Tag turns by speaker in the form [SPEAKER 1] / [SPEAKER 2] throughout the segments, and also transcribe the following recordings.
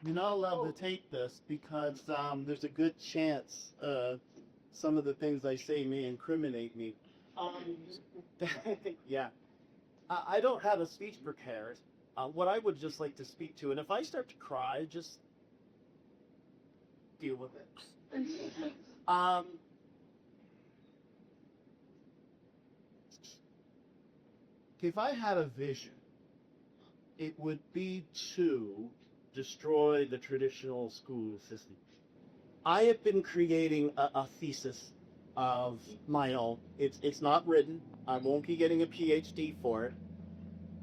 [SPEAKER 1] You're not allowed to take this because there's a good chance some of the things I say may incriminate me. Um, yeah, I don't have a speech prepared. What I would just like to speak to, and if I start to cry, just deal with it. If I had a vision, it would be to destroy the traditional school system. I have been creating a thesis of my own. It's not written. I won't be getting a PhD for it.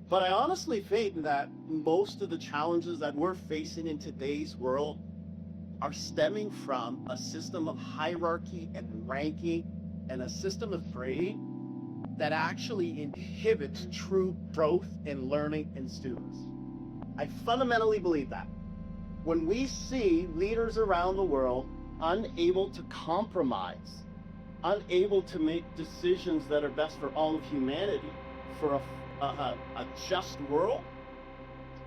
[SPEAKER 1] But I honestly think that most of the challenges that we're facing in today's world are stemming from a system of hierarchy and ranking and a system of grading that actually inhibits true growth and learning in students. I fundamentally believe that. When we see leaders around the world unable to compromise, unable to make decisions that are best for all of humanity, for a just world,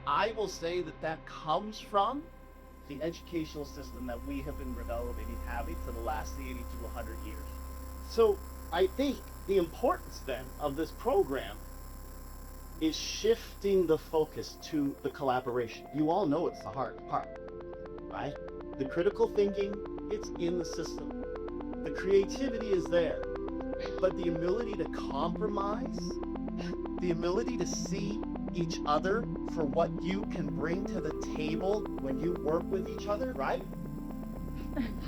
[SPEAKER 1] I will say that that comes from the educational system that we have been developing and having for the last 80 to 100 years. So I think the importance then of this program is shifting the focus to the collaboration. You all know it's the hard part, right? The critical thinking, it's in the system. The creativity is there, but the ability to compromise, the ability to see each other for what you can bring to the table when you work with each other, right?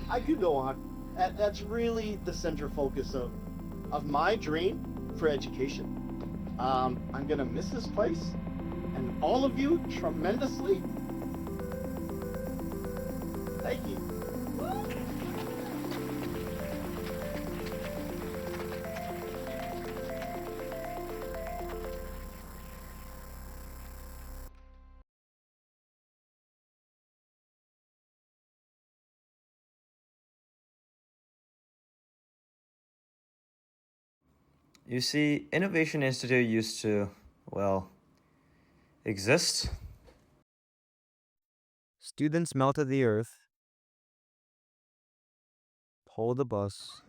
[SPEAKER 1] I could go on. That's really the center focus of my dream for education. I'm gonna miss this place and all of you tremendously. Thank you.
[SPEAKER 2] You see, Innovation Institute used to, well, exist. Students melted the earth, pulled the bus,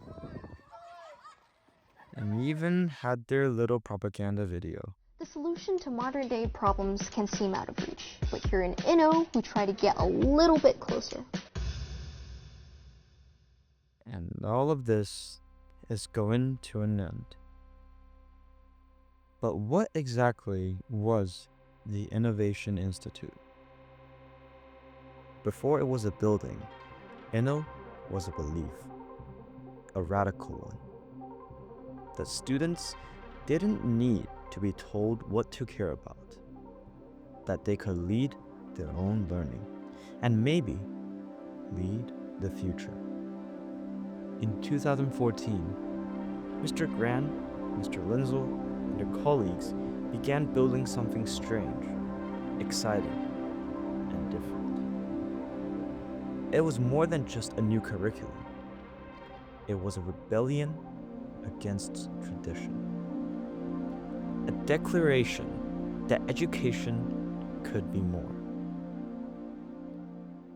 [SPEAKER 2] and even had their little propaganda video.
[SPEAKER 3] The solution to modern day problems can seem out of reach, but here in Inno, we try to get a little bit closer.
[SPEAKER 2] And all of this is going to an end. But what exactly was the Innovation Institute? Before it was a building, Inno was a belief, a radical one, that students didn't need to be told what to care about, that they could lead their own learning, and maybe lead the future. In 2014, Mr. Gran, Mr. Linzel, and their colleagues began building something strange, exciting, and different. It was more than just a new curriculum. It was a rebellion against tradition. A declaration that education could be more.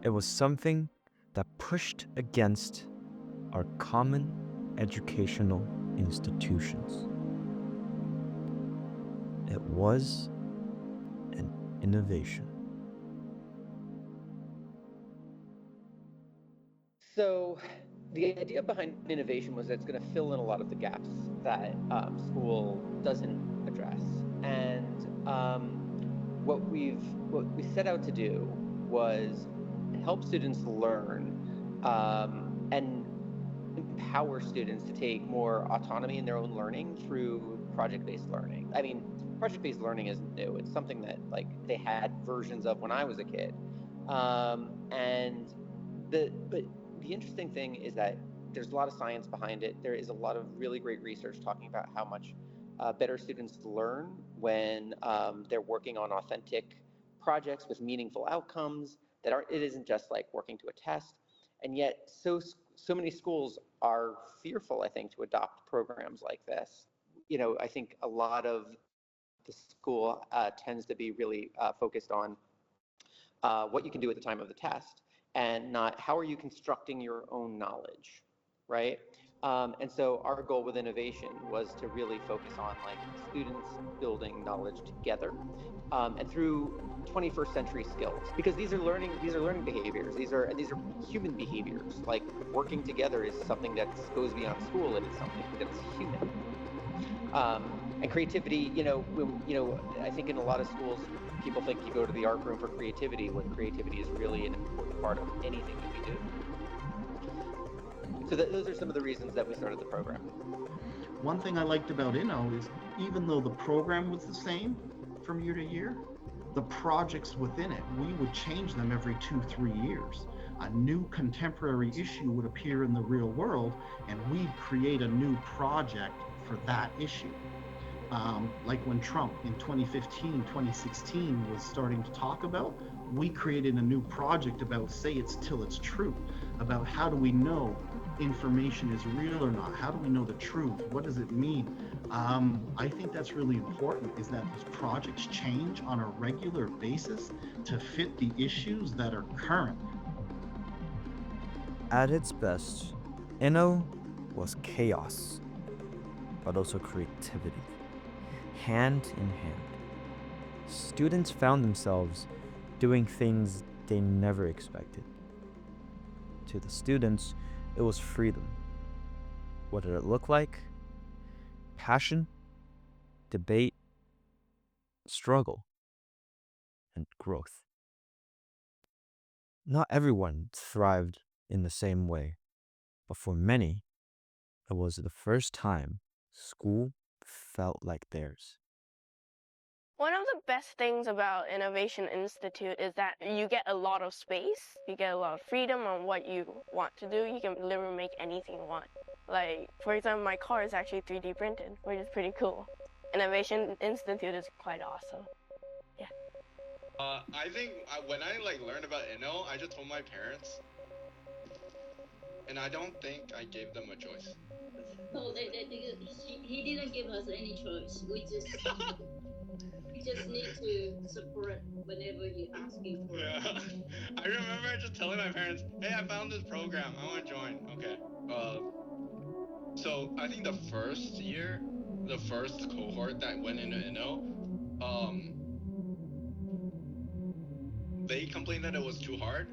[SPEAKER 2] It was something that pushed against our common educational institutions. It was an innovation.
[SPEAKER 4] So the idea behind innovation was that it's going to fill in a lot of the gaps that school doesn't address. And what we set out to do was help students learn and empower students to take more autonomy in their own learning through project-based learning. I mean, project-based learning isn't new. It's something that like they had versions of when I was a kid. And but the interesting thing is that there's a lot of science behind it. There is a lot of really great research talking about how much better students learn when they're working on authentic projects with meaningful outcomes. It isn't just like working to a test, and yet so many schools are fearful, I think, to adopt programs like this. I think a lot of the school tends to be really focused on what you can do at the time of the test, and not how are you constructing your own knowledge, right? And so our goal with innovation was to really focus on like students building knowledge together, and through 21st century skills, because these are learning behaviors, these are human behaviors. Like working together is something that goes beyond school, it is something that's human. And creativity, I think in a lot of schools people think you go to the art room for creativity, when creativity is really an important part of anything that we do. So those are some of the reasons that we started the program.
[SPEAKER 5] One thing I liked about Inno is even though the program was the same from year to year, the projects within it, we would change them every 2-3 years. A new contemporary issue would appear in the real world, and we'd create a new project for that issue. Like when Trump in 2015, 2016 was starting to talk about, we created a new project about say it's till it's true, about how do we know information is real or not? How do we know the truth? What does it mean? I think that's really important, is that these projects change on a regular basis to fit the issues that are current.
[SPEAKER 2] At its best, Inno was chaos, but also creativity, hand in hand. Students found themselves doing things they never expected. To the students, it was freedom. What did it look like? Passion, debate, struggle, and growth. Not everyone thrived in the same way, but for many, it was the first time school felt like theirs.
[SPEAKER 6] One of the best things about Innovation Institute is that you get a lot of space, you get a lot of freedom on what you want to do. You can literally make anything you want. Like, for example, my car is actually 3D printed, which is pretty cool. Innovation Institute is quite awesome. Yeah.
[SPEAKER 7] I think when I learned about Inno, I just told my parents, and I don't think I gave them a choice.
[SPEAKER 8] No, he didn't give us any choice. We just need to support whenever you asking for.
[SPEAKER 7] Yeah. I remember just telling my parents, "Hey, I found this program. I want to join." Okay. So I think the first year, the first cohort that went into Inno, they complained that it was too hard,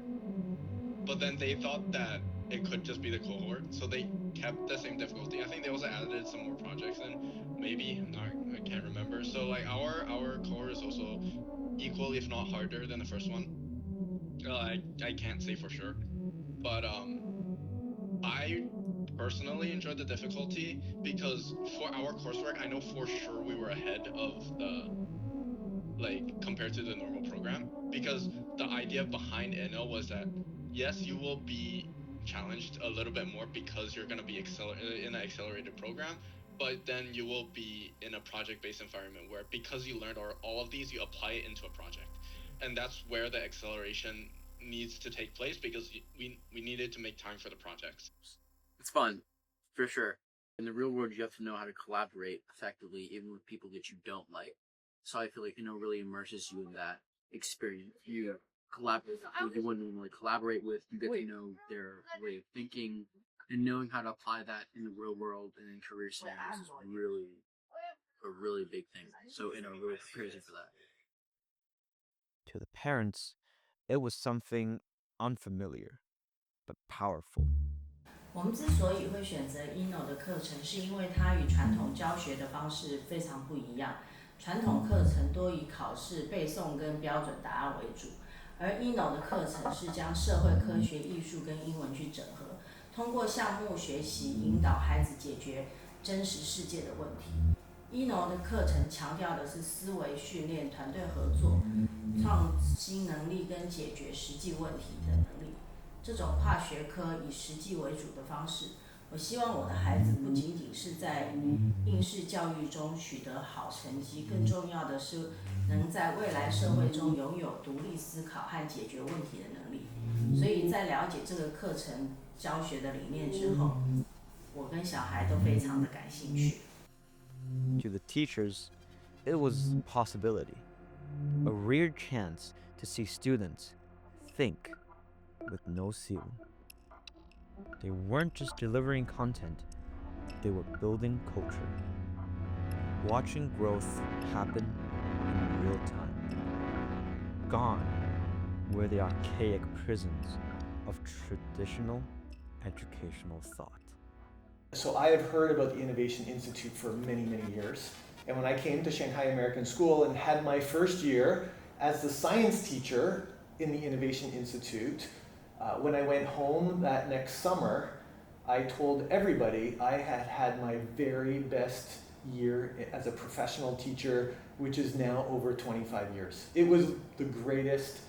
[SPEAKER 7] but then they thought that it could just be the cohort, so they kept the same difficulty. I think they also added some more projects in, maybe, I can't remember. So like our cohort is also equal, if not harder, than the first one. I can't say for sure, but I personally enjoyed the difficulty because for our coursework, I know for sure we were ahead of compared to the normal program, because the idea behind Inno was that yes, you will be challenged a little bit more because you're going to be in an accelerated program, but then you will be in a project-based environment where, because you learned all of these, you apply it into a project, and that's where the acceleration needs to take place, because we needed to make time for the projects.
[SPEAKER 9] It's fun, for sure. In the real world, you have to know how to collaborate effectively, even with people that you don't like. So I feel like really immerses you in that experience. You collaborate with people you wouldn't normally collaborate with. You get to know their way of thinking, and knowing how to apply that in the real world and in career settings is really a really big thing. So really prepares you for that.
[SPEAKER 2] To the parents, it was something unfamiliar, but powerful.
[SPEAKER 10] 我们之所以会选择 Inno 的课程，是因为它与传统教学的方式非常不一样。传统课程多以考试、背诵跟标准答案为主，而 Inno 的课程是将社会科学、艺术跟英文去整合，通过项目学习引导孩子解决真实世界的问题。Inno 的课程强调的是思维训练、团队合作、创新能力跟解决实际问题的能力。这种跨学科以实际为主的方式，我希望我的孩子不仅仅是在应试教育中取得好成绩，更重要的是能在未来社会中拥有独立思考和解决问题的能力。所以在了解这个课程教学的理念之后，我跟小孩都非常的感兴趣。
[SPEAKER 2] To the teachers, it was possibility, a rare chance to see students think with no ceiling. They weren't just delivering content, they were building culture, watching growth happen in real time. Gone were the archaic prisons of traditional educational thought.
[SPEAKER 11] So I have heard about the Innovation Institute for many, many years. And when I came to Shanghai American School and had my first year as the science teacher in the Innovation Institute, when I went home that next summer, I told everybody I had had my very best year as a professional teacher, which is now over 25 years. It was the greatest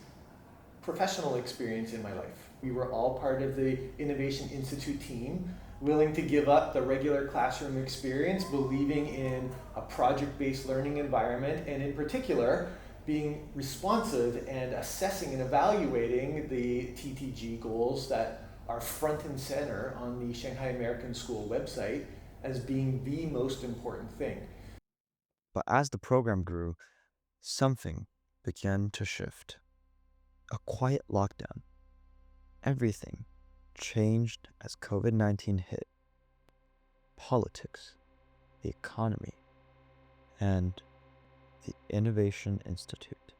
[SPEAKER 11] professional experience in my life. We were all part of the Innovation Institute team, willing to give up the regular classroom experience, believing in a project-based learning environment, and in particular, being responsive and assessing and evaluating the TTG goals that are front and center on the Shanghai American School website as being the most important thing.
[SPEAKER 2] But as the program grew, something began to shift. A quiet lockdown. Everything changed as COVID-19 hit. Politics, the economy, and the Innovation Institute.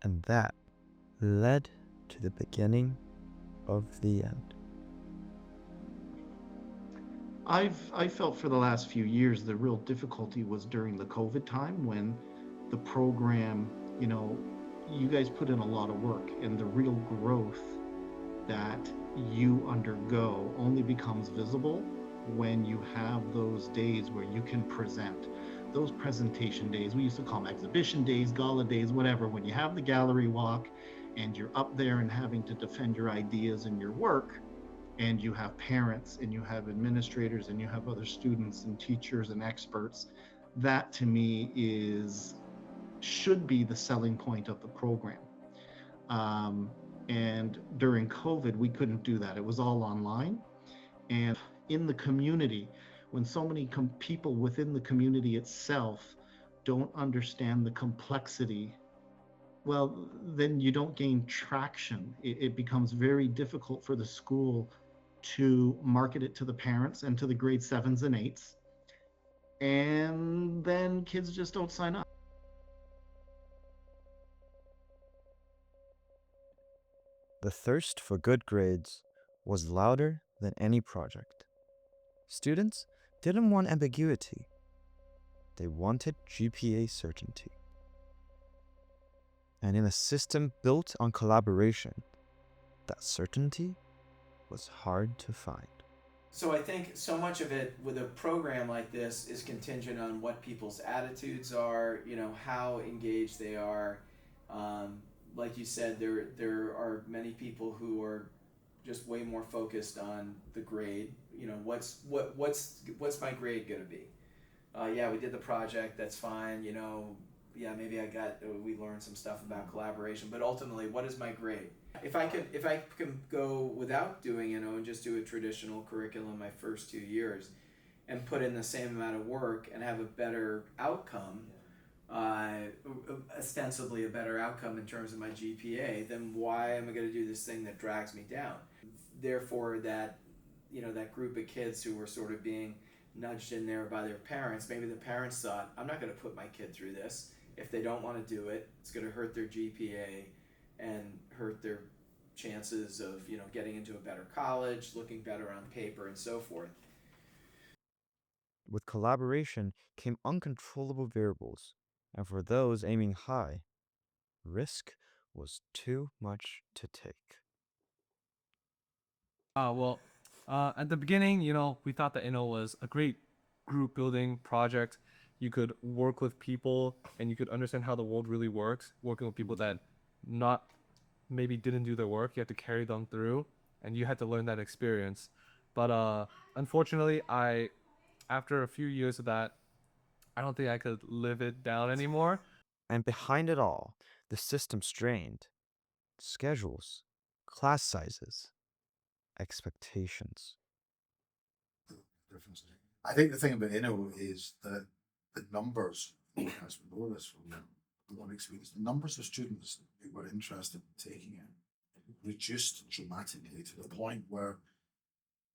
[SPEAKER 2] And that led to the beginning of the end.
[SPEAKER 5] I felt for the last few years the real difficulty was during the COVID time when the program, you guys put in a lot of work, and the real growth that you undergo only becomes visible when you have those days where you can present. Those presentation days, we used to call them exhibition days, gala days, whatever, when you have the gallery walk and you're up there and having to defend your ideas and your work, and you have parents and you have administrators and you have other students and teachers and experts, that to me should be the selling point of the program. And during COVID, we couldn't do that. It was all online. And in the community, when so many people within the community itself don't understand the complexity, well, then you don't gain traction. It becomes very difficult for the school to market it to the parents and to the grade 7s and 8s. And then kids just don't sign up.
[SPEAKER 2] The thirst for good grades was louder than any project. Students didn't want ambiguity. They wanted GPA certainty. And in a system built on collaboration, that certainty was hard to find.
[SPEAKER 12] So I think so much of it with a program like this is contingent on what people's attitudes are, how engaged they are. Like you said, there are many people who are just way more focused on the grade. What's my grade gonna be? Yeah, we did the project. That's fine. Yeah, maybe we learned some stuff about collaboration, but ultimately, what is my grade? If I can go without doing and just do a traditional curriculum my first 2 years, and put in the same amount of work and have a better outcome, ostensibly a better outcome in terms of my GPA, then why am I going to do this thing that drags me down? Therefore, that group of kids who were sort of being nudged in there by their parents, maybe the parents thought, I'm not going to put my kid through this. If they don't want to do it, it's going to hurt their GPA and hurt their chances of getting into a better college, looking better on paper, and so forth.
[SPEAKER 2] With collaboration came uncontrollable variables, and for those aiming high, risk was too much to take.
[SPEAKER 13] At the beginning, we thought that Inno was a great group building project. You could work with people and you could understand how the world really works, working with people that maybe didn't do their work. You had to carry them through and you had to learn that experience. But unfortunately, after a few years of that, I don't think I could live it down anymore.
[SPEAKER 2] And behind it all, the system strained. Schedules, class sizes, expectations.
[SPEAKER 14] I think the thing about Inno is that the numbers, as we know this from one experience. The numbers of students who were interested in taking it reduced dramatically to the point where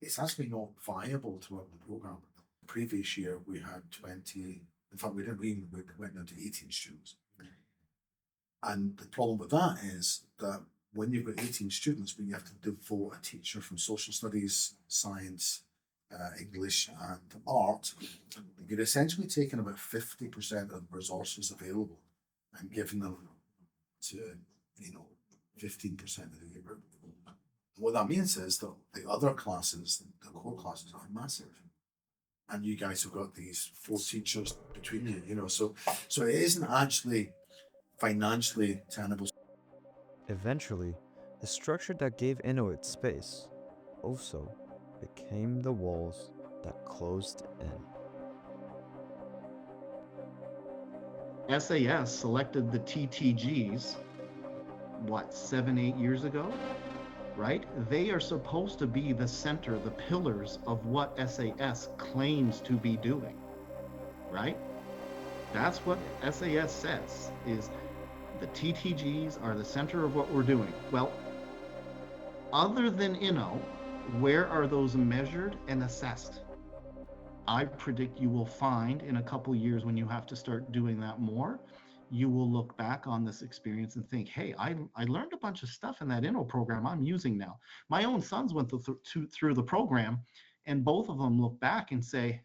[SPEAKER 14] it's actually not viable to run the program. The previous year we had 20, in fact we went down to 18 students. And the problem with that is that when you've got 18 students, when you have to devote a teacher from social studies, science, English and art, you're essentially taking about 50% of the resources available and giving them to, 15% of the year. What that means is that the other classes, the core classes, are massive. And you guys have got these 4 teachers between you, so it isn't actually financially tenable.
[SPEAKER 2] Eventually, the structure that gave Inno its space also became the walls that closed in.
[SPEAKER 5] SAS selected the TTGs, 7, 8 years ago, right? They are supposed to be the center, the pillars of what SAS claims to be doing, right? That's what SAS says, is the TTGs are the center of what we're doing. Well, other than Inno, where are those measured and assessed? I predict you will find in a couple years, when you have to start doing that more, you will look back on this experience and think, hey, I learned a bunch of stuff in that Inno program I'm using now. My own sons went through the program, and both of them look back and say,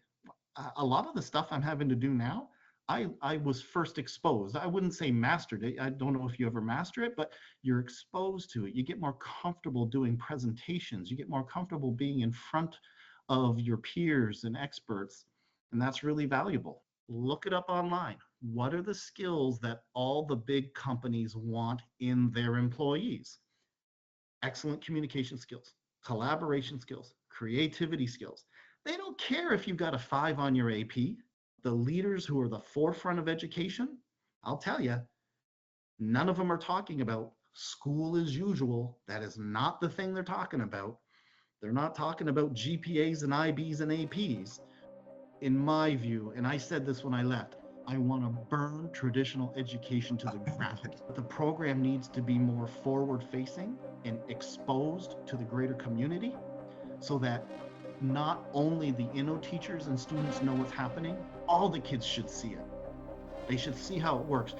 [SPEAKER 5] a lot of the stuff I'm having to do now, I was first exposed. I wouldn't say mastered it. I don't know if you ever master it, but you're exposed to it. You get more comfortable doing presentations. You get more comfortable being in front of your peers and experts, and that's really valuable. Look it up online. What are the skills that all the big companies want in their employees? Excellent communication skills, collaboration skills, creativity skills. They don't care if you've got a 5 on your AP. The leaders who are the forefront of education, I'll tell you, none of them are talking about school as usual. That is not the thing they're talking about. They're not talking about GPAs and IBs and APs. In my view, and I said this when I left, I want to burn traditional education to the ground. The program needs to be more forward-facing and exposed to the greater community, so that not only the Inno teachers and students know what's happening, all the kids should see it. They should see how it works.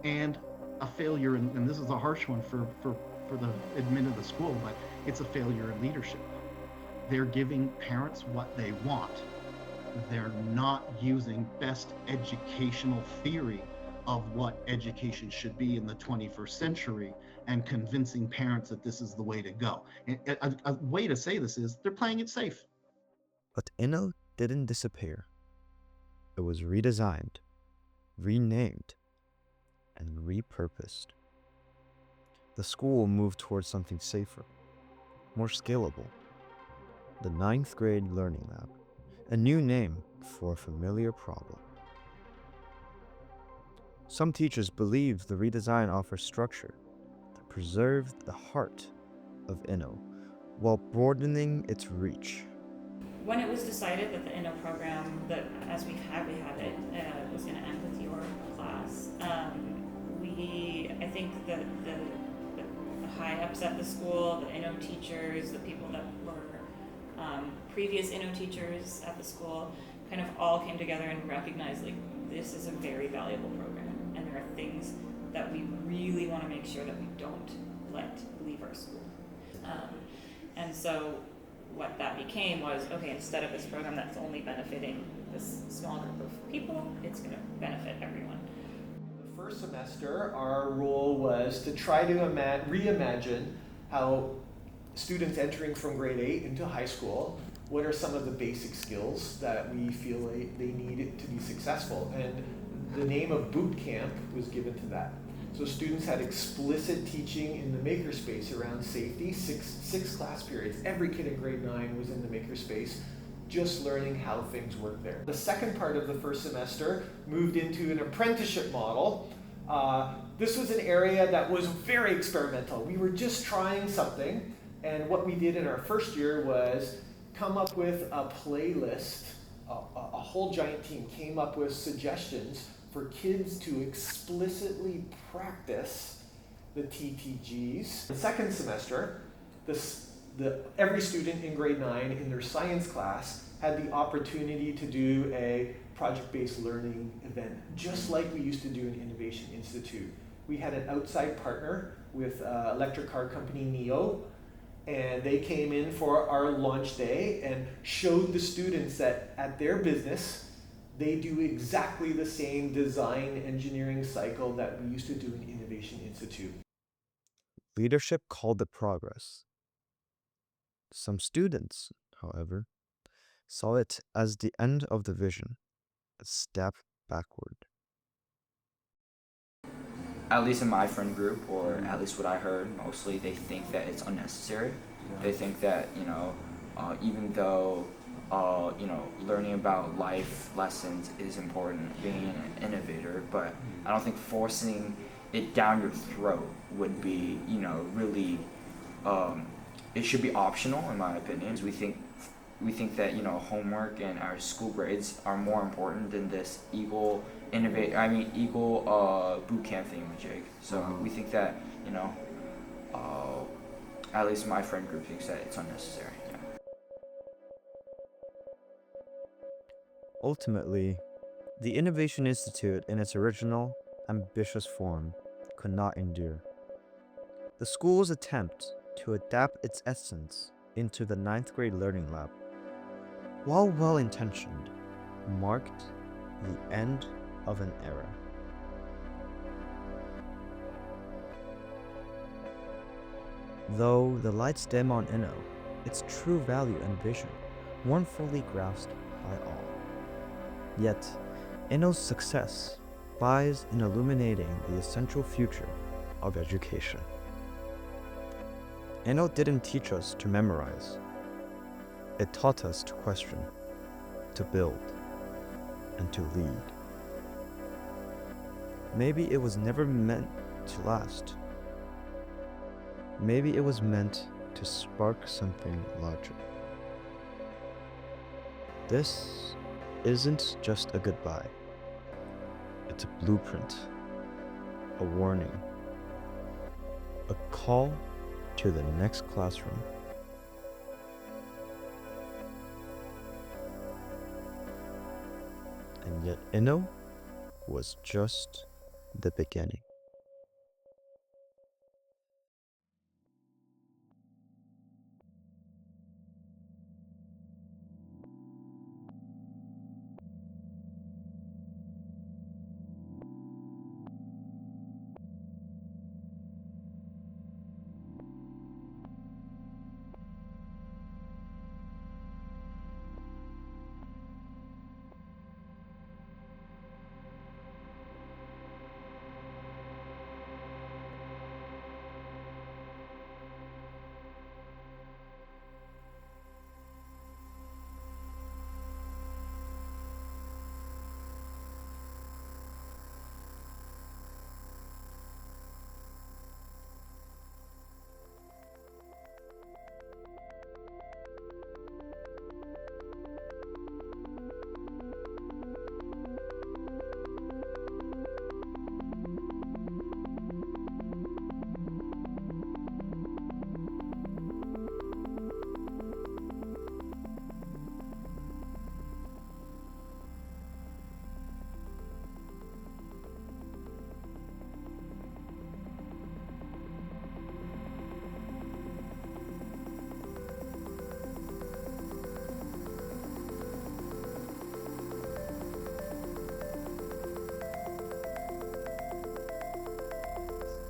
[SPEAKER 5] And a failure, and this is a harsh one for the admin of the school, but it's a failure in leadership. They're giving parents what they want. They're not using best educational theory of what education should be in the 21st century and convincing parents that this is the way to go. And a way to say this is they're playing it safe.
[SPEAKER 2] But Inno didn't disappear. It was redesigned, renamed, and repurposed. The school moved towards something safer, more scalable. The 9th grade learning lab, a new name for a familiar problem. Some teachers believe the redesign offers structure that preserved the heart of Inno while broadening its reach.
[SPEAKER 15] When it was decided that the Inno program, that as we had it, was going to end with your class, I think that the high-ups at the school, the Inno teachers, the people that were previous Inno teachers at the school, kind of all came together and recognized, like, this is a very valuable program, and there are things that we really want to make sure that we don't let leave our school. And so what that became was, okay, instead of this program that's only benefiting this small group of people, it's going to benefit everyone.
[SPEAKER 11] The first semester, our role was to try to reimagine how students entering from grade 8 into high school, what are some of the basic skills that we feel like they need to be successful? And the name of boot camp was given to that. So students had explicit teaching in the makerspace around safety, six class periods. Every kid in grade 9 was in the makerspace, just learning how things work there. The second part of the first semester moved into an apprenticeship model. This was an area that was very experimental. We were just trying something, and what we did in our first year was come up with a playlist. A whole giant team came up with suggestions for kids to explicitly practice the TTGs. The second semester, every student in grade 9 in their science class had the opportunity to do a project-based learning event, just like we used to do in Innovation Institute. We had an outside partner with electric car company Neo, and they came in for our launch day and showed the students that at their business, they do exactly the same design engineering cycle that we used to do in Innovation Institute.
[SPEAKER 2] Leadership called it progress. Some students, however, saw it as the end of the vision, a step backward.
[SPEAKER 16] At least in my friend group, or at least what I heard, mostly they think that it's unnecessary. They think that, even though, learning about life lessons is important, being an innovator, but I don't think forcing it down your throat would be, really, it should be optional in my opinion. We think that, homework and our school grades are more important than this eagle boot camp thingamajig. So we think that, at least my friend group thinks that it's unnecessary. Yeah.
[SPEAKER 2] Ultimately, the Innovation Institute in its original, ambitious form could not endure. The school's attempt to adapt its essence into the 9th grade learning lab, while well-intentioned, marked the end of an era. Though the lights dim on Inno, its true value and vision weren't fully grasped by all. Yet, Inno's success lies in illuminating the essential future of education. Inno didn't teach us to memorize. It taught us to question, to build, and to lead. Maybe it was never meant to last. Maybe it was meant to spark something larger. This isn't just a goodbye. It's a blueprint, a warning, a call to the next classroom. And yet Inno was just the beginning.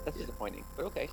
[SPEAKER 4] That's disappointing, but okay.